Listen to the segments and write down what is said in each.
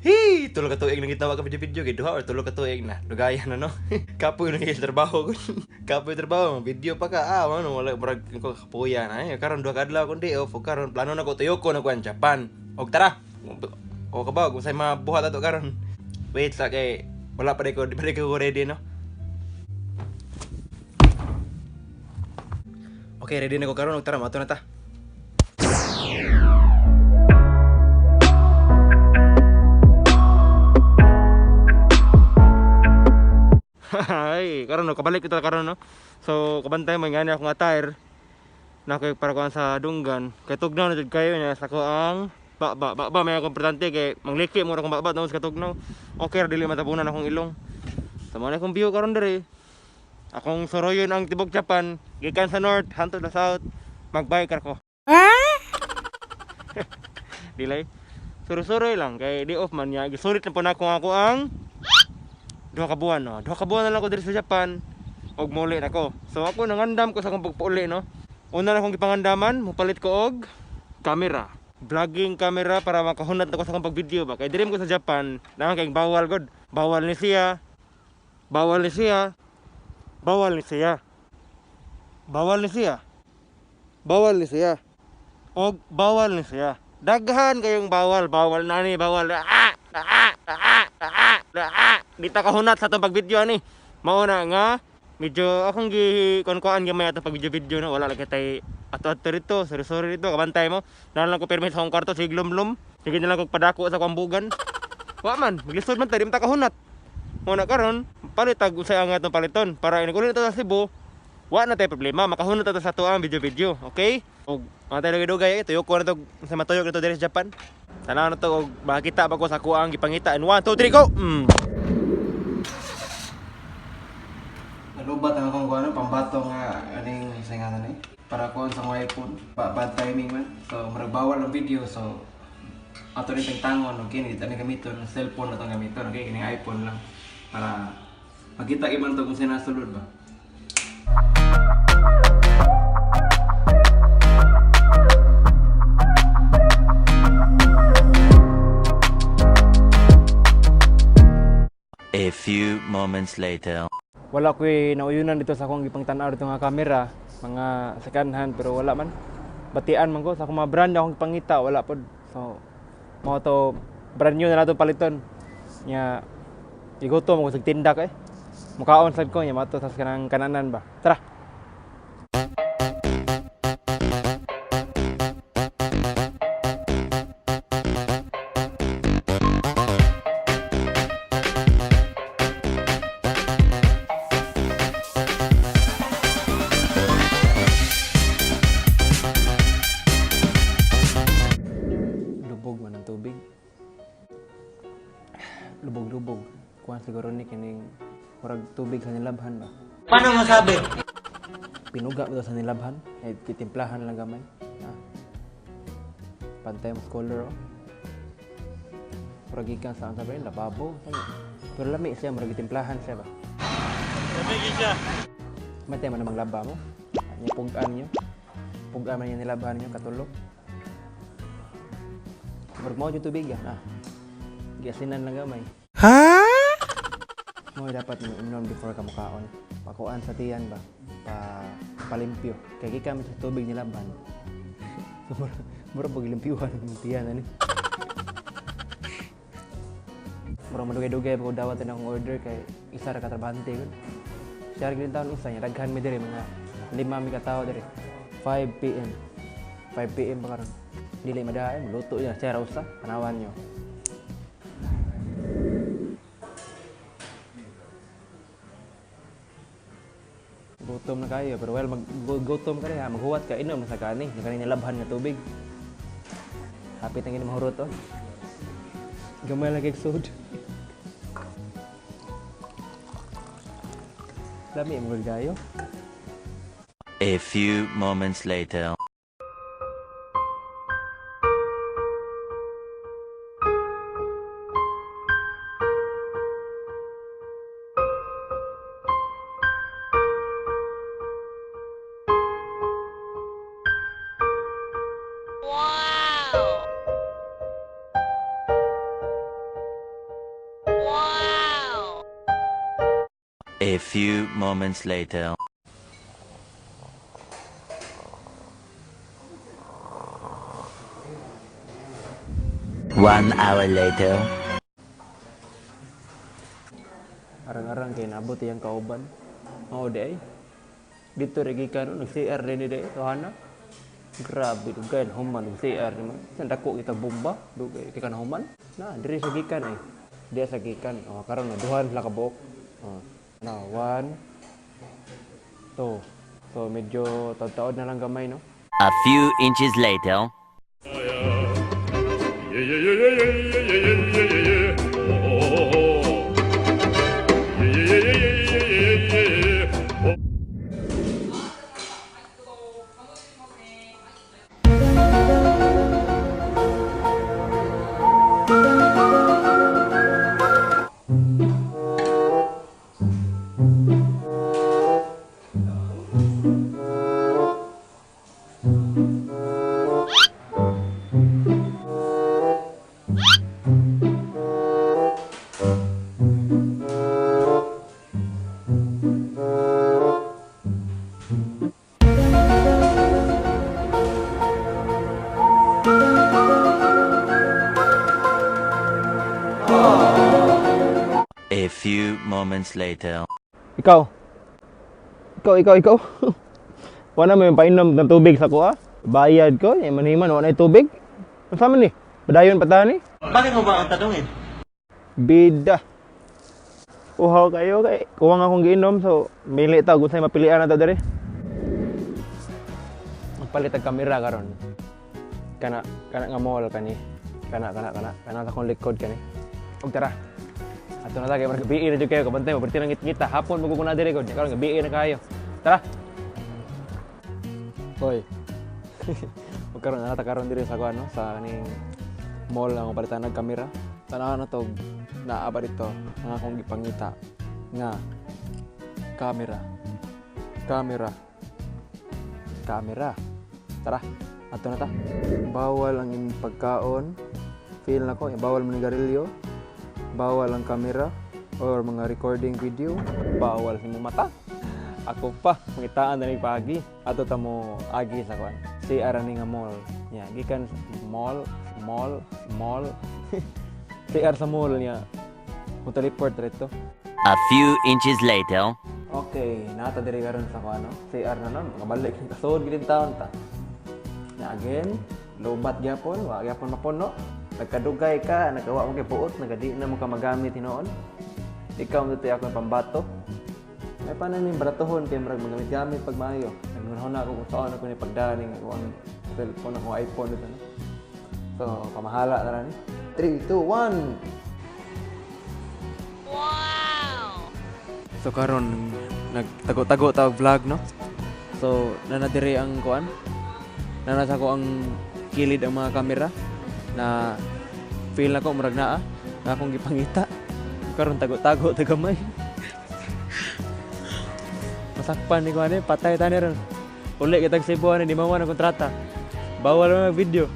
Hey, tulog ka tuig nang gitawa ka video-video gid duha or tulog ka tuig na. Lugayan na no. Kapoy nang trabaho ko. Kapoy trabaho, video pa ka. Ano wala murag ko kapuya na. Karon duha ka adlaw kundi off karon plano na ko tuyo ko na kuan Japan. Og tara. O ka ba kung say mabuhat ato karon. Wait sa kay wala pa di ko ready no. Okay, ready na ko karon og tara mato na ta. Ay, karon no, kabalik kita karon no. So, kabantay mo ngani ako nga tire. Na kay para kuan sa dunggan. Kay tugnaw na jud kayo niya sa ko ang ba may importante kay mangliki mo ra kung ba sa tugnaw. Okay ra dili matapunan akong ilong. Tama na akong view karon diri. Akong soroyon ang tibok Japan, gikan sa north hantod sa south. Magbike ra ko. Dilay. Suro-suroy lang kay di off man niya. Gisulit na po na ako ang duha ka buwan no. Duha ka buwan na lang ko diri sa Japan og muli na ko. So ako nangandam ko sa akong pagpauli no. Una na akong gipangandaman, mopalit ko og camera. Vlogging camera para makahunat ako sa akong pagvideo ba. Kay diri ko sa Japan, nang kay bawal god. Bawal ni siya. Bawal ni siya. Bawal ni siya. Bawal ni siya. Bawal ni siya. Og bawal ni siya. Daghan kayong bawal, bawal na ni, bawal. Dita kahunat sa itong pag-video ni. Mauna nga, medyo akong gikonkoan gamay ato pag-video-video na. Wala lagi tayo ato-ato rito, sorry rito, kabantay mo. Nalang lang ko permit sa akong kwarto, sige glom-glom. Sige na lang kong padako sa kwambugan. Wa man, maglisod man tayo, di mata kahunat. Mauna karon, palitag usay ang atong paliton. Para inukulin ito sa Cebu, wa na tayo problema, makahunat ito sa tuang video-video, okay? O, mga tayo dugay, tuyok ko na ito, sa matuyok na ito diri sa Japan. Sana na ito, makakita ba ko sa kuang gipangita. And 1, 2, 3, go! Nalubat ang akong kuano, pambato nga aning singanan eh. Para ko sa mga iPhone, bad timing man. So, maragbawal ang video, so ato rin tangon, okay? Hindi tayo gamiton, cellphone na itong gamiton, okay? Kining iPhone lang. Para makita iman ito kung sinasulod ba. A few moments later. Wala ko'y nauyunan dito sa akong gipang tanaw dito nga camera, mga second hand, pero wala man. Batian man ko sa akong mga brand akong gipangita, wala pod. So, mo to brand new na nato paliton. Nya igutom ako sa tindak eh. Mukaon sad ko nya mato sa kanang kananan ba. Tara. Tubig. Lubog-lubog. Kuha siguro ni kining murag tubig sa nilabhan ba. Paano masabi? Pinuga mo sa nilabhan, ay kitimplahan lang gamay. Pantay mo color oh. Murag ikan sa sabi lababo. Pero lami siya murag kitimplahan siya ba. Lami siya. Matay man namang laba mo. Nya pugaan niyo. Pugaan man niya nilabhan niyo katulog. Murag mo yung tubig yan, giasinan lang gamay. Ha? Mo dapat mo inom before ka mukaon. Pakuan sa tiyan ba? Palimpyo. Kaya kami sa tubig nilaban. So, murag paglimpyuhan ng tiyan, ano? Murag madugay-dugay ko dawat na akong order kay isa ra katrabahante ko. Siya rin taon isa niya, daghan mi diri mga 5 mi katao diri. 5 PM. 5 PM ba karon? Dili madahay, luto niya, siya usa, panawan niyo. Gutom na kayo, pero well, gutom ka rin ha, maghuwat ka, inom na sa kani, yung kanina labhan na tubig. Hapit ang mahurot oh. Gamay lang kag-sod. Lami mo gayo. A few moments later. Wow! A few moments later. One hour later. Arang-arang kay nabot iyang kauban. Mao di ay. Dito rin gikan nag-CR din di Tohana. Grabe dugay human nag-CR naman. Sa dako kita bomba dugay kay kan human. Na diri sa gikan ay. Diya sa gikan. Oh karon na duhan la ka buok. Oh. Na 1 2. So medyo taod-taod na lang gamay no. A few inches later. A few moments later. Ikaw. Wala mo yung painom ng tubig sa kuha. Bayad ko, manhiman, wala na yung tubig. Ano sa man ni? Badayon pa ni? Bakit mo ba ang tanungin? Bida. Uhaw kayo kay kuha nga akong giinom so mili ta kung sa'yo mapilian na ta dere. Magpalit ang kamera karon. Kana nga mall kani. Kana sa akong likod kani. Og tara. Ato na tagay marga BE na jud kayo kabantay mo berti nang ngita hapon maguguna dire gud. Karon nga BE na kayo. Tara. Hoy. Magkaroon na karon dire sa kuan no sa kaning mall ang palitan ng kamera. Tanaw na to naaba dito ang akong gipangita nga kamera. Tara. Ato na ta. Bawal ang imong pagkaon. Feel na ko, bawal man garilyo. Bawal ang kamera or mga recording video. Bawal sa imong mata. Ako pa, mangitaan na ni pagi. Ato ta mo agi sa kuan. Si arani nga mall. Nya, gikan mall. CR sa mall niya. Kung teleport rito. A few inches later. Okay, nata diri karon sa kuan no. CR na non, makabalik yung kasod gid taon ta. Na again, lobat gyapon, wa gyapon mapuno. Nagkadugay ka, nagawa mo kay buot, nagadi na mo ka magamit hinoon. Ikaw mo ako ng pambato. May panan ning baratohon kay marag magamit-gamit pag maayo. Nagmunahon na ako kung saan ako ni pagdaning ang cellphone ako iPhone dito. So, pamahala na ni. 3 2 1. Wow. So karon nagtago-tago ta og vlog no. So nanadiri ang kuan. Nanasa ko ang kilid ang mga kamera na feel na ko murag naa na akong gipangita. Karon tago-tago ta gamay. Masakpan ni kuan patay ta ni ron. Uli kitag Cebu ni di mawa na kontrata. Bawal na video.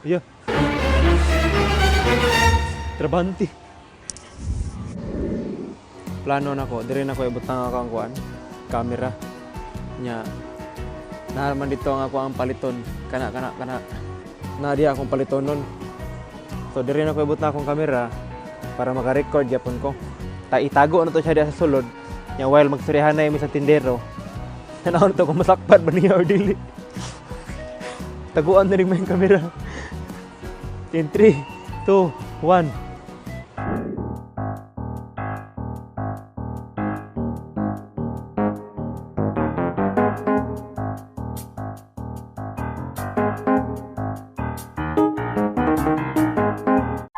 Iya. Trabante. Plano na ko, dire na ko ibutang ako ang kuan, camera nya. Naman dito ang ako ang paliton, kana. Na di akong paliton nun. So dire na ko ibutang akong camera para maka-record yapon ko. Itago na to siya diya sa sulod. Nya while magsurihan na yung isang tindero. Tanawon to kung masakpat ba niya or dili. Taguan na rin mo yung camera. In 3, 2, 1.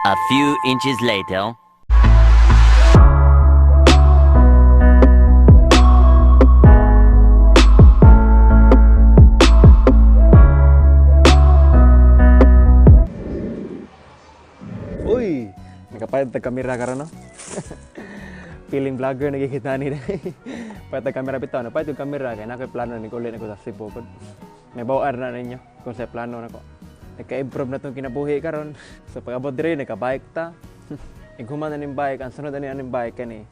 A few inches later. Uy, nakapalit tag kamera karon no. Feeling vlogger nagikita ni. Palit tag kamera bitaw na palit tag kamera kay nakoy plano ni kulit ako sa Cebu. May bawar na ninyo kung sa plano nako. nagka-improve na itong kinabuhi karon. So pag-abot diri nagka-bike ta. Iguman na ning bike, ang sunod ani aning bike kani.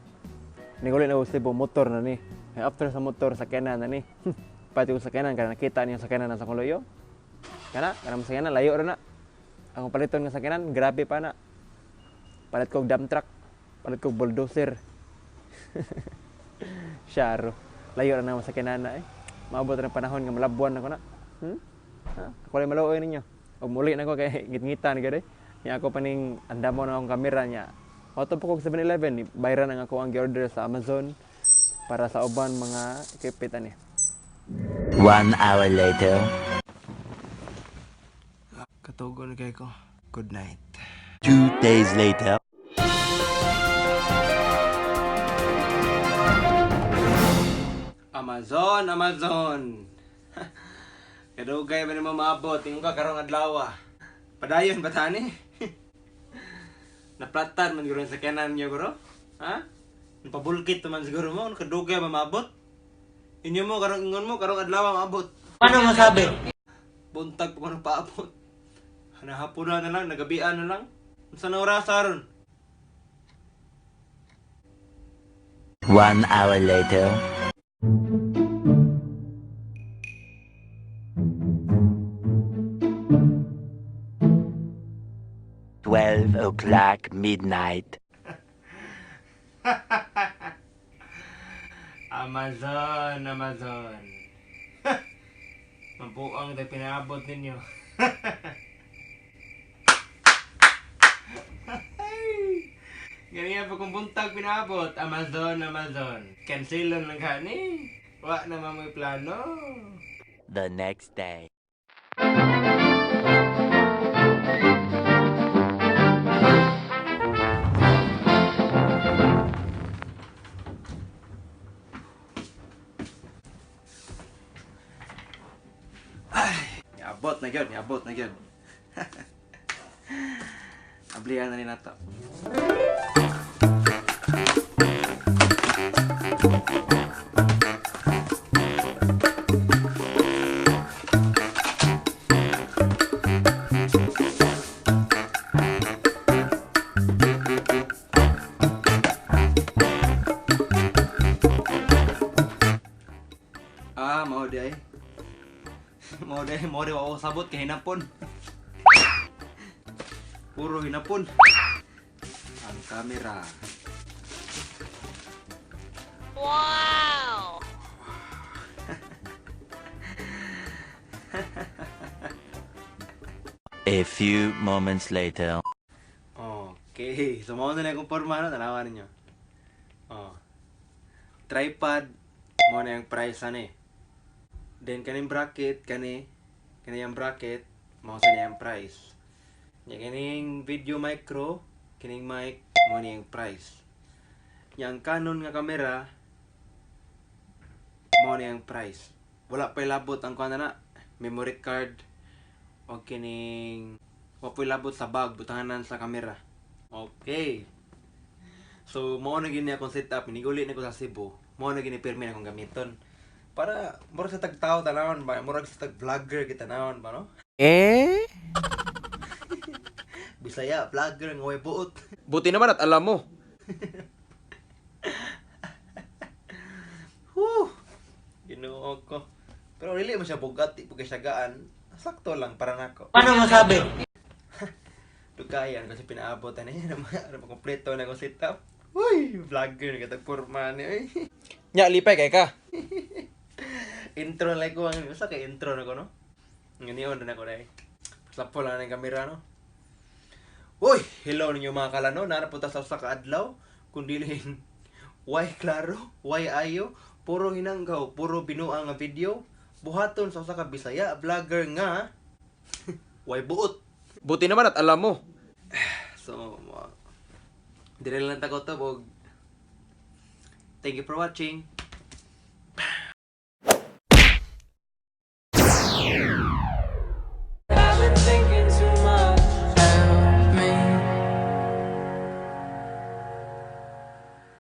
Nigulit na usli po motor na ni. After sa motor sakyanan na ni. Pati ko sakyanan kana nakita niya sakyanan sa koloyo. Kana sakyanan layo ra na. Ang paliton nga sakyanan grabe pa na. Palit kog dump truck, palit kog bulldozer. Syaro. Layo ra na sakyanan na eh. Maabot na panahon nga malabuan na ko na. Ako lang maluoy ninyo. Og muli na ko kay ngit-ngitan gid eh. Nya ako paning andamo na akong kamera niya. Auto po kog 7-Eleven, bayran ang ako ang gi-order sa Amazon para sa uban mga equipment ani. 1 hour later. Katugon kay ko. Good night. 2 days later. Amazon. Kadugay ba ni maabot tingog ka karong adlaw. Padayon ba tani? Naplatan man siguro sa kanan niyo guro? Ha? Napabulkit man siguro mo, kadugay ba maabot? Inyo mo karong ingon mo karong adlaw maabot. Paano masabi? Buntag pa ko paabot. Hapuna na lang, nagabian na lang. Unsa na oras aron? 1 hour later. o'clock midnight. Amazon. Mabuang tayo pinaabot ninyo. Ganyan pa kung buntag pinaabot. Amazon. Cancelon lang kani. Wa na mamoy plano. The next day. Niabot na gyud. Ablihan na ni nato. Mao di ako sabot kay hinapon. Puro hinapon. Ang camera. Wow! A few moments later. Okay, so mao na akong porma no, tanawan ninyo. Tripod mo na yung price ani. Then kaning bracket kaniyang bracket mao sa niyang price. Nya kining video micro, kining mic mo niyang price. Nya ang Canon nga kamera mo niyang price. Wala pa labot ang kuan na memory card o kining wa pa labot sa bag butanganan sa kamera. Okay. So mo na gini akong setup, iniguli na ko sa Cebu. Mo na gini permi akong gamiton. Para murag sa tagtao tanawon ba, murag sa tag vlogger kita tanawon ba no? Bisaya vlogger nga way buot. Buti naman at alam mo. Ginoo ko. Pero really man siya bugati pag sagaan. Sakto lang para nako. Paano masabi? Dugayan kasi pinaabot ani na kompleto na ko setup. Uy, vlogger ka tag porma ni oy. Nya lipay kay ka. Intro like ko ang sa kay intro na ko no. Ngani na ko dai. Sapo lang ang kamera no. Uy, hello ninyo mga kalano, narapunta sa usa ka adlaw kun dilin why klaro, why ayo, puro hinanggaw, puro binuang nga video, buhaton sa usa ka Bisaya vlogger nga why buot. Buti naman at alam mo. So, dire lang ta ko to. Thank you for watching.